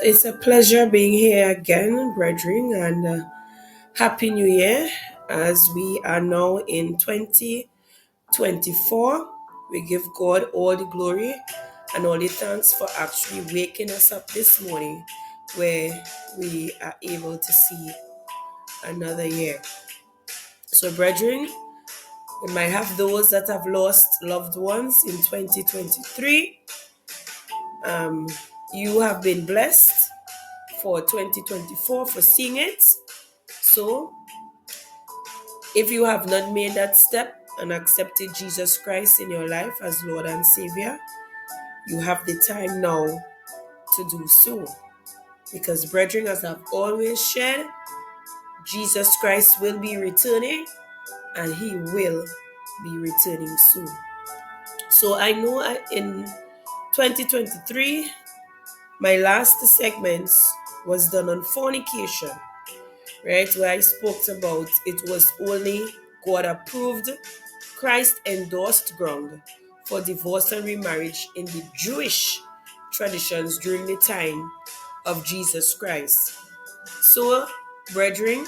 It's a pleasure being here again, brethren, and Happy New Year as we are now in 2024. We give God all the glory and all the thanks for actually waking us up this morning where we are able to see another year. So, brethren, we might have those that have lost loved ones in 2023. You have been blessed for 2024 for seeing it. So, if you have not made that step and accepted Jesus Christ in your life as Lord and Savior, you have the time now to do so. Because, brethren, as I've always shared, Jesus Christ will be returning and He will be returning soon. So I know in 2023, my last segments was done on fornication, right? Where I spoke about it was only God approved, Christ endorsed ground for divorce and remarriage in the Jewish traditions during the time of Jesus Christ. So, brethren,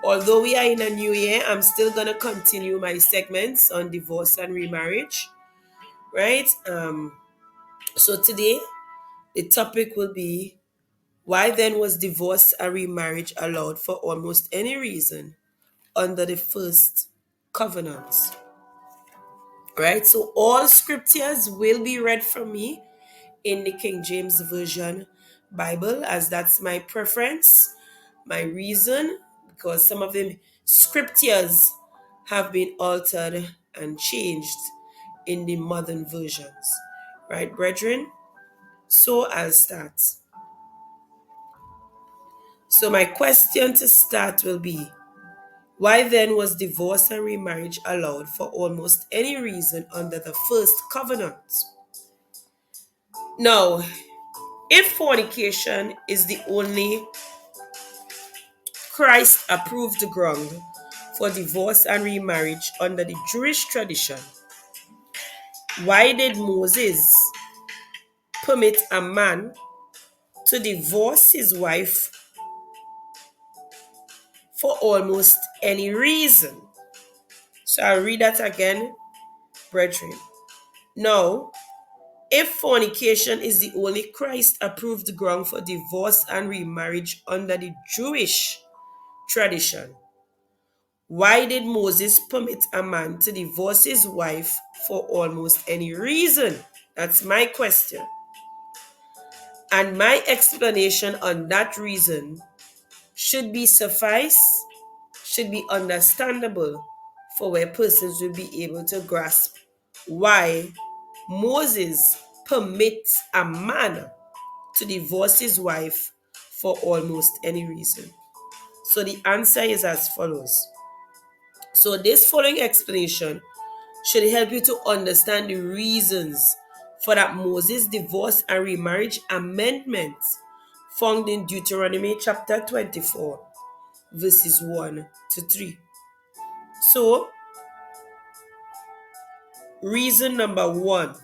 although we are in a new year, I'm still going to continue my segments on divorce and remarriage, right? So today, the topic will be why then was divorce and remarriage allowed for almost any reason under the first covenant? Right? So all scriptures will be read from me in the King James Version Bible, as that's my preference, my reason, because some of the scriptures have been altered and changed in the modern versions. Right, brethren? So I'll start. So my question to start will be, why then was divorce and remarriage allowed for almost any reason under the first covenant? Now, if fornication is the only Christ approved ground for divorce and remarriage under the Jewish tradition, why did Moses permit a man to divorce his wife for almost any reason? So I'll read that again, brethren. Now, if fornication is the only Christ approved ground for divorce and remarriage under the Jewish tradition, why did Moses permit a man to divorce his wife for almost any reason? That's my question. And my explanation on that reason should be should be understandable for where persons will be able to grasp why Moses permits a man to divorce his wife for almost any reason. So the answer is as follows. So this following explanation should help you to understand the reasons for that Moses divorce and remarriage amendment found in Deuteronomy chapter 24, verses 1 to 3. So, reason number 1.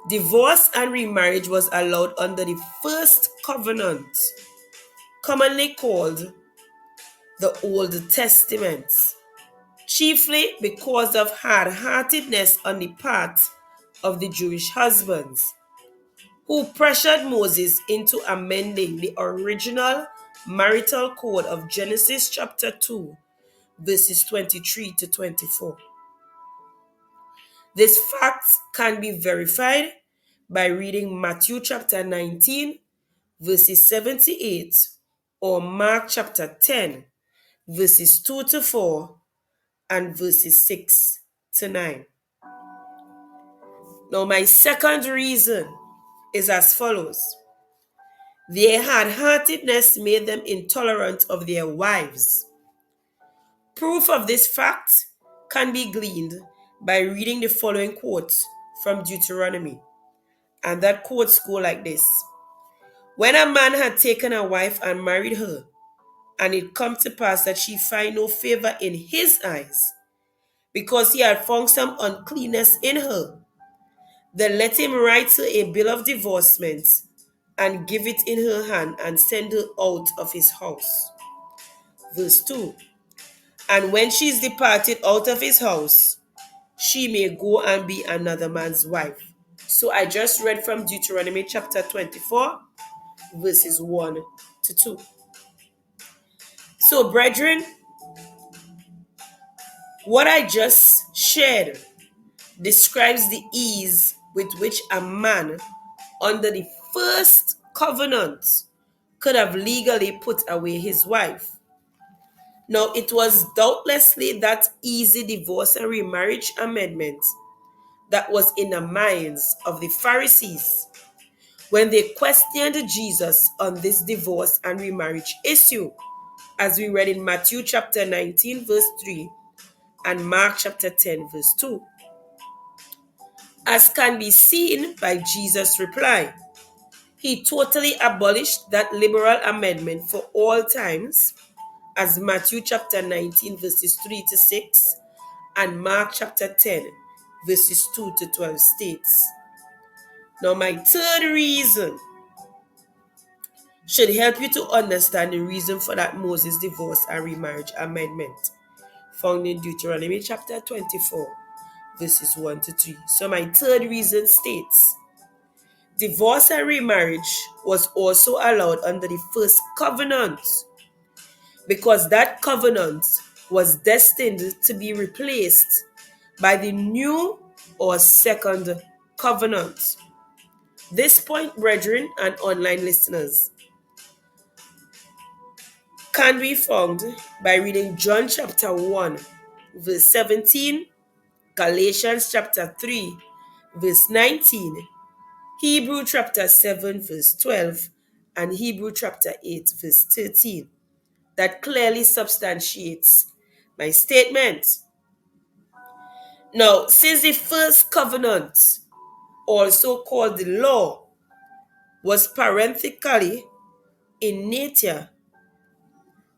Divorce and remarriage was allowed under the first covenant, commonly called the Old Testament, chiefly because of hard-heartedness on the part of the Jewish husbands, who pressured Moses into amending the original marital code of Genesis chapter 2, verses 23 to 24. This fact can be verified by reading Matthew chapter 19, verses 78, or Mark chapter 10, verses 2 to 4, and verses 6 to 9. Now, my second reason is as follows. Their hard-heartedness made them intolerant of their wives. Proof of this fact can be gleaned by reading the following quote from Deuteronomy. And that quotes go like this. When a man had taken a wife and married her, and it come to pass that she find no favor in his eyes, because he had found some uncleanness in her, then let him write her a bill of divorcement and give it in her hand and send her out of his house. Verse 2. And when she is departed out of his house, she may go and be another man's wife. So I just read from Deuteronomy chapter 24, verses 1 to 2. So, brethren, what I just shared describes the ease with which a man under the first covenant could have legally put away his wife. Now, it was doubtlessly that easy divorce and remarriage amendment that was in the minds of the Pharisees when they questioned Jesus on this divorce and remarriage issue, as we read in Matthew chapter 19, verse 3, and Mark chapter 10, verse 2. As can be seen by Jesus' reply, he totally abolished that liberal amendment for all times, as Matthew chapter 19, verses 3 to 6, and Mark chapter 10, verses 2 to 12 states. Now, my third reason should help you to understand the reason for that Moses divorce and remarriage amendment, found in Deuteronomy chapter 24, verses 1 to 3. So my third reason states, divorce and remarriage was also allowed under the first covenant because that covenant was destined to be replaced by the new or second covenant. This point, brethren and online listeners, can be found by reading John chapter 1, verse 17, Galatians chapter 3, verse 19, Hebrew chapter 7, verse 12, and Hebrew chapter 8, verse 13, that clearly substantiates my statement. Now, since the first covenant, also called the law, was parenthetically in nature,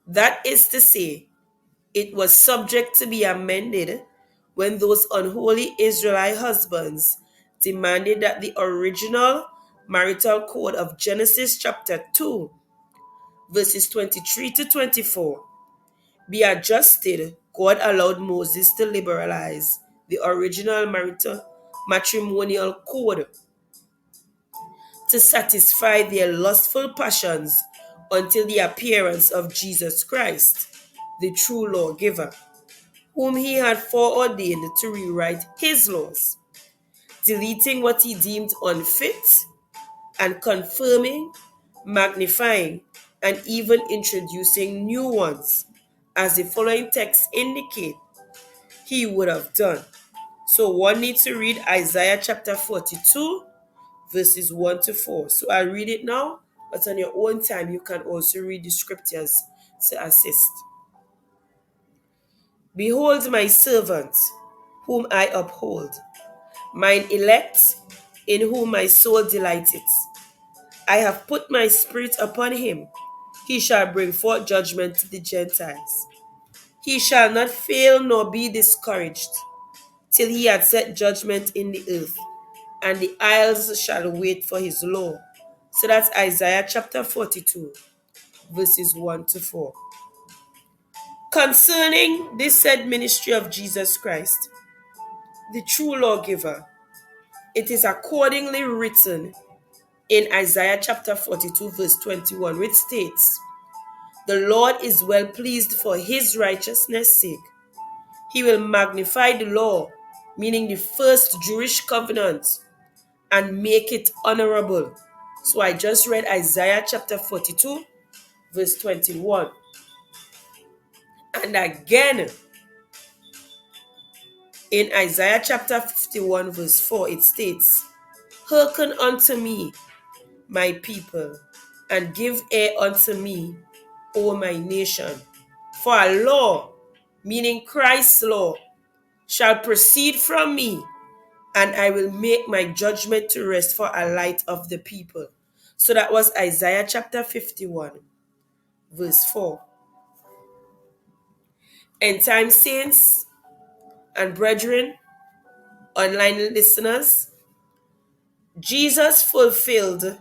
that is to say, it was subject to be amended when those unholy Israelite husbands demanded that the original marital code of Genesis chapter 2, verses 23 to 24, be adjusted. God allowed Moses to liberalize the original matrimonial code to satisfy their lustful passions until the appearance of Jesus Christ, the true lawgiver, whom he had foreordained to rewrite his laws, deleting what he deemed unfit and confirming, magnifying, and even introducing new ones, as the following texts indicate he would have done. So one needs to read Isaiah chapter 42, verses 1 to 4. So I'll read it now, but on your own time, you can also read the scriptures to assist. Behold my servant, whom I uphold, mine elect, in whom my soul delighteth. I have put my spirit upon him. He shall bring forth judgment to the Gentiles. He shall not fail nor be discouraged, till he had set judgment in the earth, and the isles shall wait for his law. So that's Isaiah chapter 42, verses 1 to 4. Concerning this said ministry of Jesus Christ, the true lawgiver, it is accordingly written in Isaiah chapter 42, verse 21, which states, the Lord is well pleased for his righteousness' sake. He will magnify the law, meaning the first Jewish covenant, and make it honorable. So I just read Isaiah chapter 42, verse 21. And again, in Isaiah chapter 51, verse 4, it states, hearken unto me, my people, and give ear unto me, O my nation. For a law, meaning Christ's law, shall proceed from me, and I will make my judgment to rest for a light of the people. So that was Isaiah chapter 51, verse 4. End time saints and brethren, online listeners, Jesus fulfilled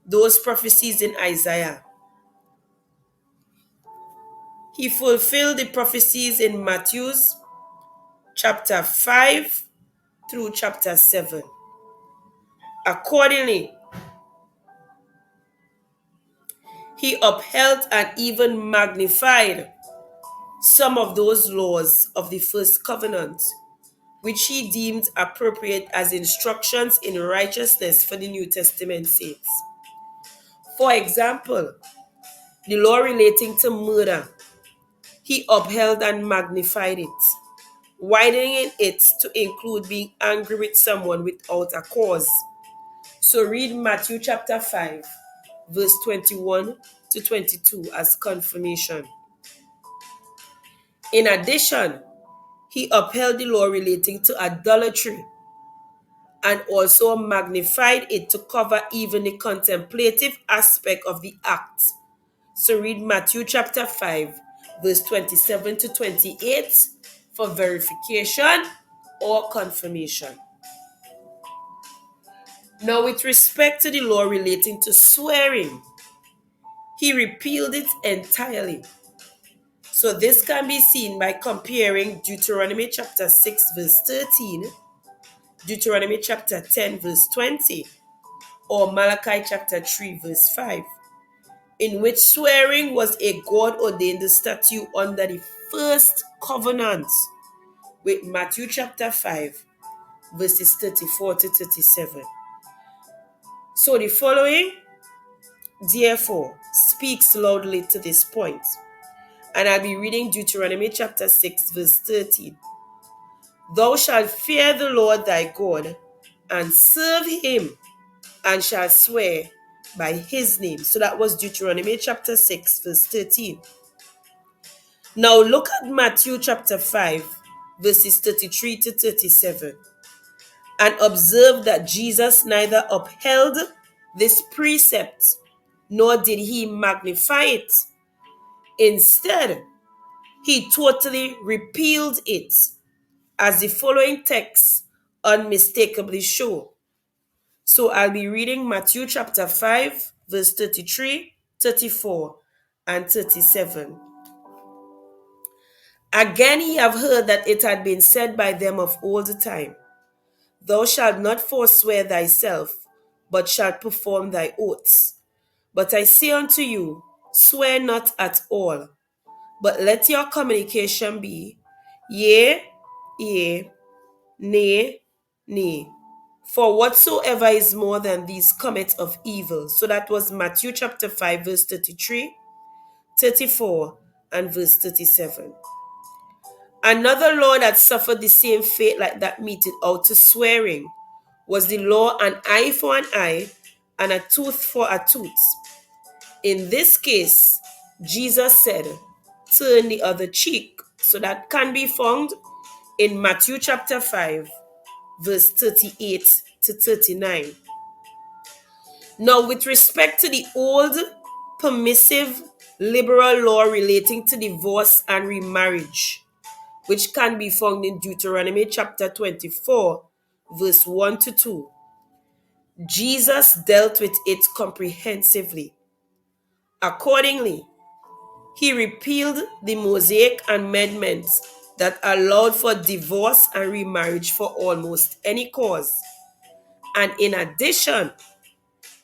those prophecies in Isaiah. He fulfilled the prophecies in Matthew's chapter 5 through chapter 7. Accordingly, he upheld and even magnified some of those laws of the first covenant, which he deemed appropriate as instructions in righteousness for the New Testament saints. For example, the law relating to murder, he upheld and magnified it, widening it to include being angry with someone without a cause. So read Matthew chapter 5, verse 21 to 22 as confirmation. In addition, he upheld the law relating to idolatry and also magnified it to cover even the contemplative aspect of the act. So read Matthew chapter 5, verse 27 to 28 for verification or confirmation. Now, with respect to the law relating to swearing, he repealed it entirely. So this can be seen by comparing Deuteronomy chapter 6, verse 13, Deuteronomy chapter 10, verse 20, or Malachi chapter 3, verse 5, in which swearing was a God-ordained statute under the first covenant, with Matthew chapter 5, verses 34 to 37. So the following, therefore, speaks loudly to this point. And I'll be reading Deuteronomy chapter 6, verse 13. Thou shalt fear the Lord thy God, and serve him, and shalt swear by his name. So that was Deuteronomy chapter 6, verse 13. Now look at Matthew chapter 5, verses 33 to 37. And observe that Jesus neither upheld this precept, nor did he magnify it. Instead, he totally repealed it, as the following texts unmistakably show. So I'll be reading Matthew chapter 5, verse 33, 34, and 37. Again, ye have heard that it had been said by them of old time, Thou shalt not forswear thyself, but shalt perform thy oaths. But I say unto you, swear not at all, but let your communication be, yea, yea, nay, nay. For whatsoever is more than these cometh of evil. So that was Matthew chapter 5, verse 33, 34, and verse 37. Another law that suffered the same fate like that meted out to swearing was the law an eye for an eye and a tooth for a tooth. In this case, Jesus said, turn the other cheek. So that can be found in Matthew chapter 5, verse 38 to 39. Now, with respect to the old, permissive, liberal law relating to divorce and remarriage, which can be found in Deuteronomy chapter 24, verse 1 to 2, Jesus dealt with it comprehensively. Accordingly, he repealed the Mosaic amendments that allowed for divorce and remarriage for almost any cause. And in addition,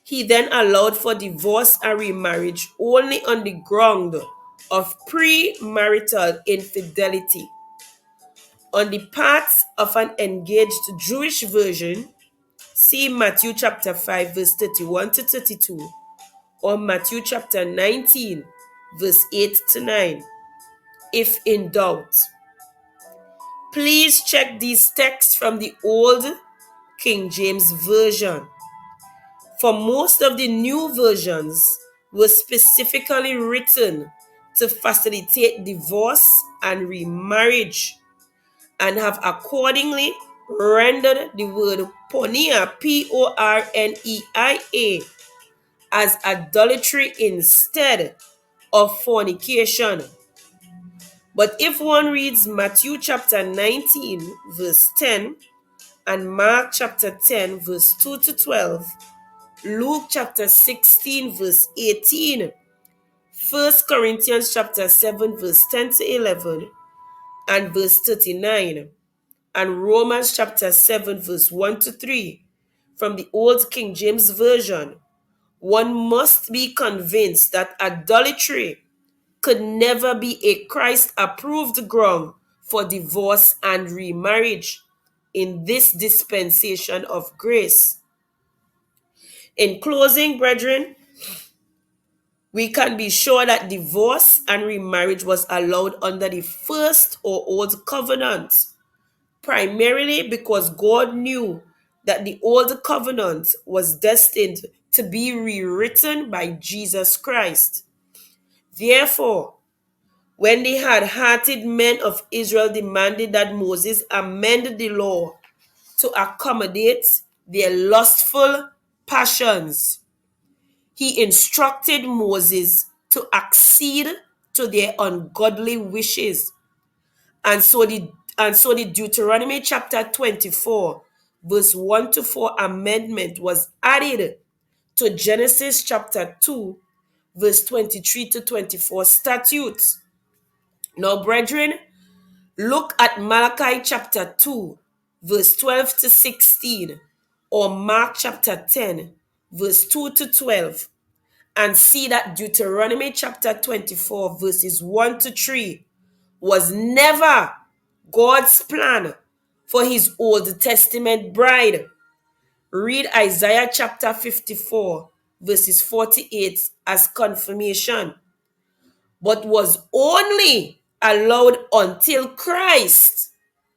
he then allowed for divorce and remarriage only on the ground of premarital infidelity on the part of an engaged Jewish virgin. See Matthew chapter 5, verse 31 to 32, or Matthew chapter 19, verse 8 to 9, if in doubt. Please check these texts from the Old King James Version. For most of the new versions were specifically written to facilitate divorce and remarriage, and have accordingly rendered the word porneia, porneia, as adultery instead of fornication. But if one reads Matthew chapter 19, verse 10, and Mark chapter 10, verse 2 to 12, Luke chapter 16 verse 18, 1 Corinthians chapter 7 verse 10 to 11 and verse 39, and Romans chapter 7 verse 1 to 3 from the Old King James Version. One must be convinced that adultery could never be a Christ-approved ground for divorce and remarriage in this dispensation of grace. In closing, brethren, we can be sure that divorce and remarriage was allowed under the first or old covenant, primarily because God knew that the old covenant was destined to be rewritten by Jesus Christ. Therefore, when the hard-hearted men of Israel demanded that Moses amend the law to accommodate their lustful passions, he instructed Moses to accede to their ungodly wishes. And so the Deuteronomy chapter 24, verse 1 to 4 amendment was added to Genesis chapter 2, verse 23 to 24 statutes. Now, brethren, look at Malachi chapter 2, verse 12 to 16, or Mark chapter 10, verse 2 to 12, and see that Deuteronomy chapter 24, verses 1 to 3 was never God's plan for his Old Testament bride. Read Isaiah chapter 54, verses 48 as confirmation, but was only allowed until Christ,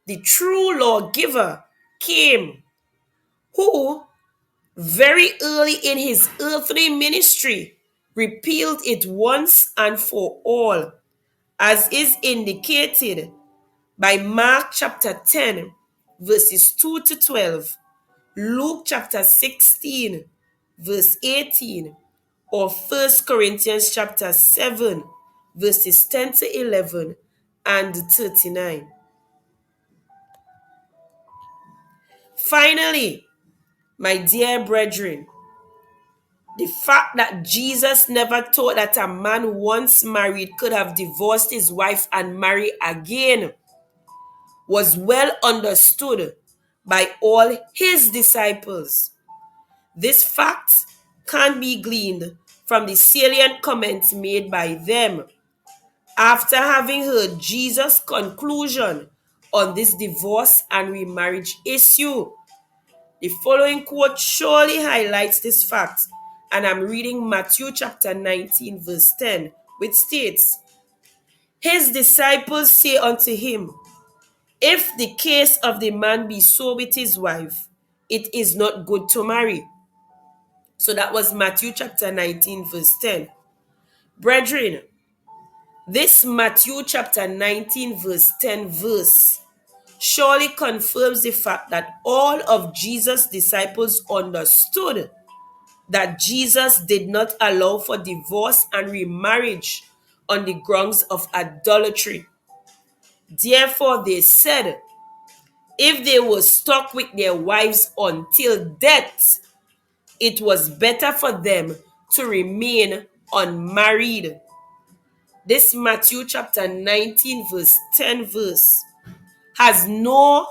the true lawgiver, came, who very early in his earthly ministry repealed it once and for all, as is indicated by Mark chapter 10, verses 2 to 12, Luke chapter 16, verse 18, or 1 Corinthians chapter 7, verses 10 to 11 and 39. Finally, my dear brethren, the fact that Jesus never taught that a man once married could have divorced his wife and marry again was well understood by all his disciples. This fact can be gleaned from the salient comments made by them after having heard Jesus' conclusion on this divorce and remarriage issue. The following quote surely highlights this fact, and I'm reading Matthew chapter 19, verse 10, which states, "His disciples say unto him, If the case of the man be so with his wife, it is not good to marry." So that was Matthew chapter 19, verse 10. Brethren, this Matthew chapter 19, verse 10 verse surely confirms the fact that all of Jesus' disciples understood that Jesus did not allow for divorce and remarriage on the grounds of adultery. Therefore, they said, if they were stuck with their wives until death, it was better for them to remain unmarried. This Matthew chapter 19, verse 10 verse has no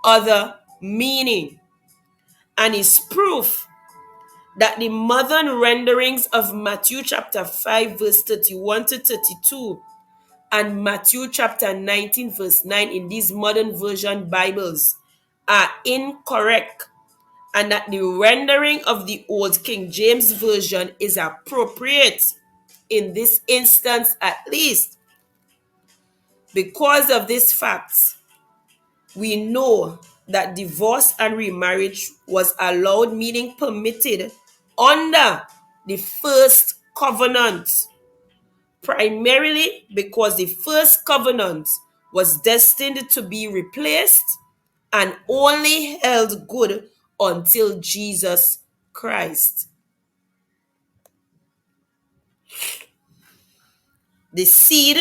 other meaning and is proof that the modern renderings of Matthew chapter 5 verse 31 to 32 and Matthew chapter 19 verse 9 in these modern version Bibles are incorrect, and that the rendering of the Old King James Version is appropriate in this instance at least. Because of this fact, we know that divorce and remarriage was allowed, meaning permitted, under the first covenant, primarily because the first covenant was destined to be replaced and only held good until Jesus Christ. The seed,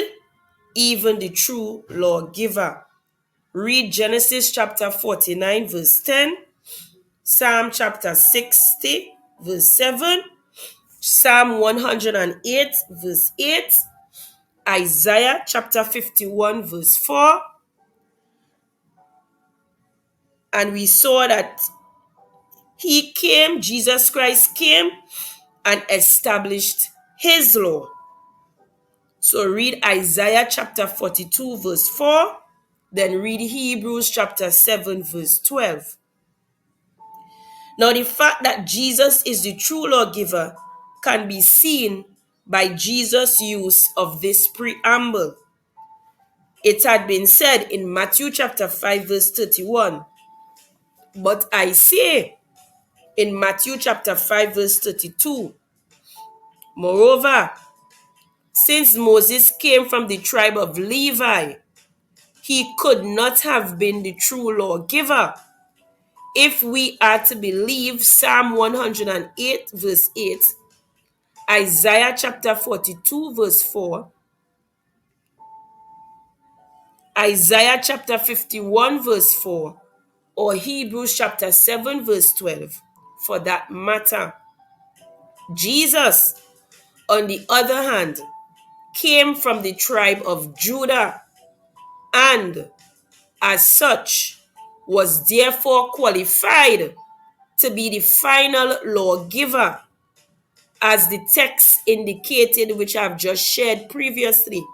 even the true lawgiver. Read Genesis chapter 49 verse 10, Psalm chapter 60 verse 7, Psalm 108 verse 8, Isaiah chapter 51 verse 4, and we saw that Jesus Christ came and established his law. So read Isaiah chapter 42 verse 4, then read Hebrews chapter 7 verse 12. Now the fact that Jesus is the true lawgiver can be seen by Jesus' use of this preamble. It had been said in Matthew chapter 5 verse 31, but I say, in Matthew chapter 5 verse 32, moreover, since Moses came from the tribe of Levi, he could not have been the true lawgiver. If we are to believe Psalm 108 verse 8, Isaiah chapter 42 verse 4, Isaiah chapter 51 verse 4, or Hebrews chapter 7 verse 12, for that matter. Jesus, on the other hand, came from the tribe of Judah and, as such, was therefore qualified to be the final lawgiver, as the text indicated, which I've just shared previously.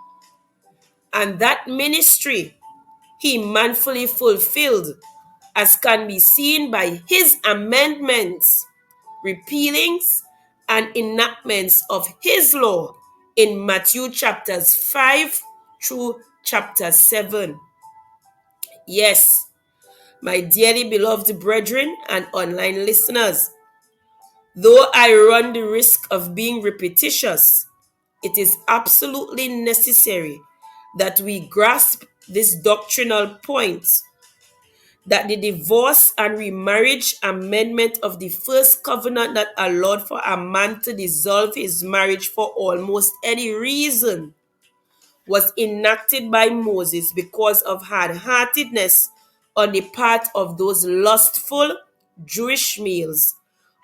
And that ministry he manfully fulfilled, as can be seen by his amendments, repealings, and enactments of his law in Matthew chapters 5 through chapter 7. Yes, my dearly beloved brethren and online listeners, though I run the risk of being repetitious, it is absolutely necessary that we grasp this doctrinal point, that the divorce and remarriage amendment of the first covenant that allowed for a man to dissolve his marriage for almost any reason was enacted by Moses because of hard-heartedness on the part of those lustful Jewish males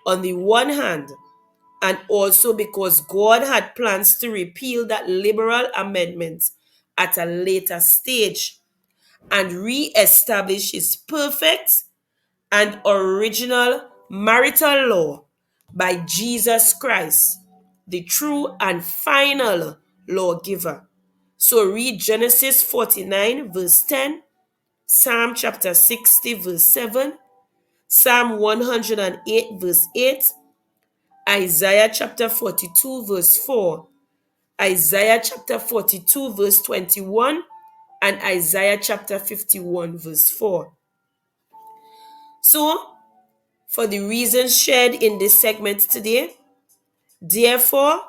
on the one hand, and also because God had plans to repeal that liberal amendment at a later stage and re-establish his perfect and original marital law by Jesus Christ, the true and final lawgiver. So read Genesis 49 verse 10, Psalm chapter 60 verse 7, Psalm 108 verse 8, Isaiah chapter 42 verse 4, Isaiah chapter 42 verse 21, and Isaiah chapter 51 verse 4. So, for the reasons shared in this segment today, therefore,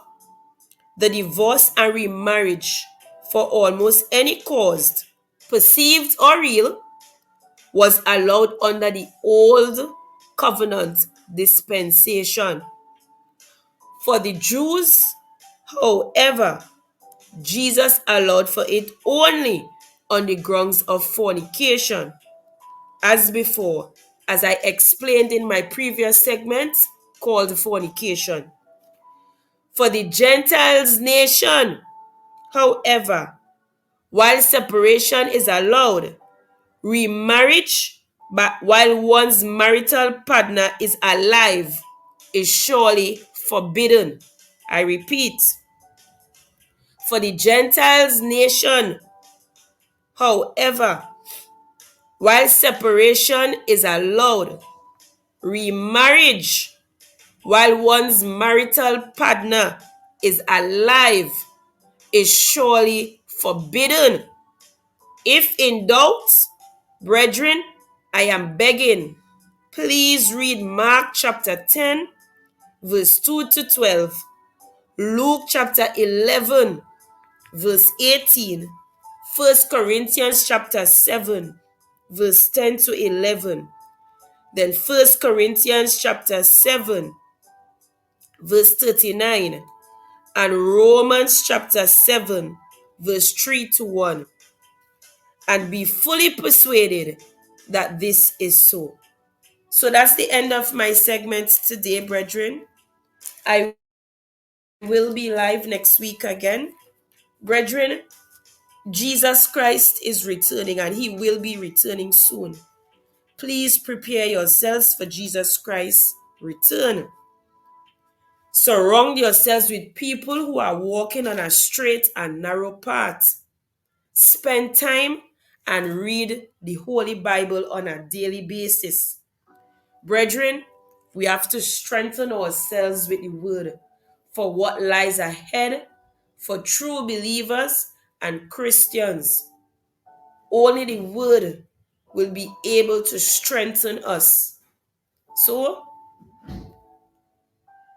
the divorce and remarriage for almost any cause, perceived or real, was allowed under the old covenant dispensation. For the Jews, however, Jesus allowed for it only on the grounds of fornication. As before, as I explained in my previous segment called fornication. For the Gentiles nation, however, while separation is allowed, remarriage, but while one's marital partner is alive, is surely forbidden. I repeat, for the Gentiles nation, however, while separation is allowed, remarriage, while one's marital partner is alive, is surely forbidden. If in doubt, brethren, I am begging, please read Mark chapter 10, verse 2 to 12, Luke chapter 11, verse 18, 1 Corinthians chapter 7, verse 10 to 11, then 1 Corinthians chapter 7, verse 39, and Romans chapter 7, verse 3 to 1, and be fully persuaded that this is so. So that's the end of my segment today, brethren. I will be live next week again. Brethren, Jesus Christ is returning and he will be returning soon. Please prepare yourselves for Jesus Christ's return. Surround yourselves with people who are walking on a straight and narrow path. Spend time and read the Holy Bible on a daily basis. Brethren, we have to strengthen ourselves with the word for what lies ahead for true believers and Christians. Only the word will be able to strengthen us. So,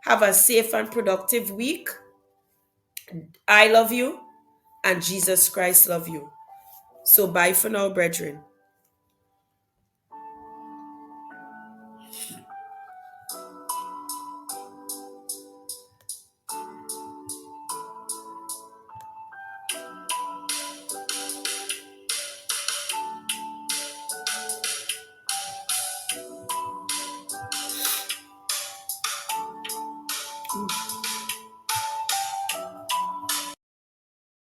have a safe and productive week. I love you and Jesus Christ love you. So bye for now, brethren.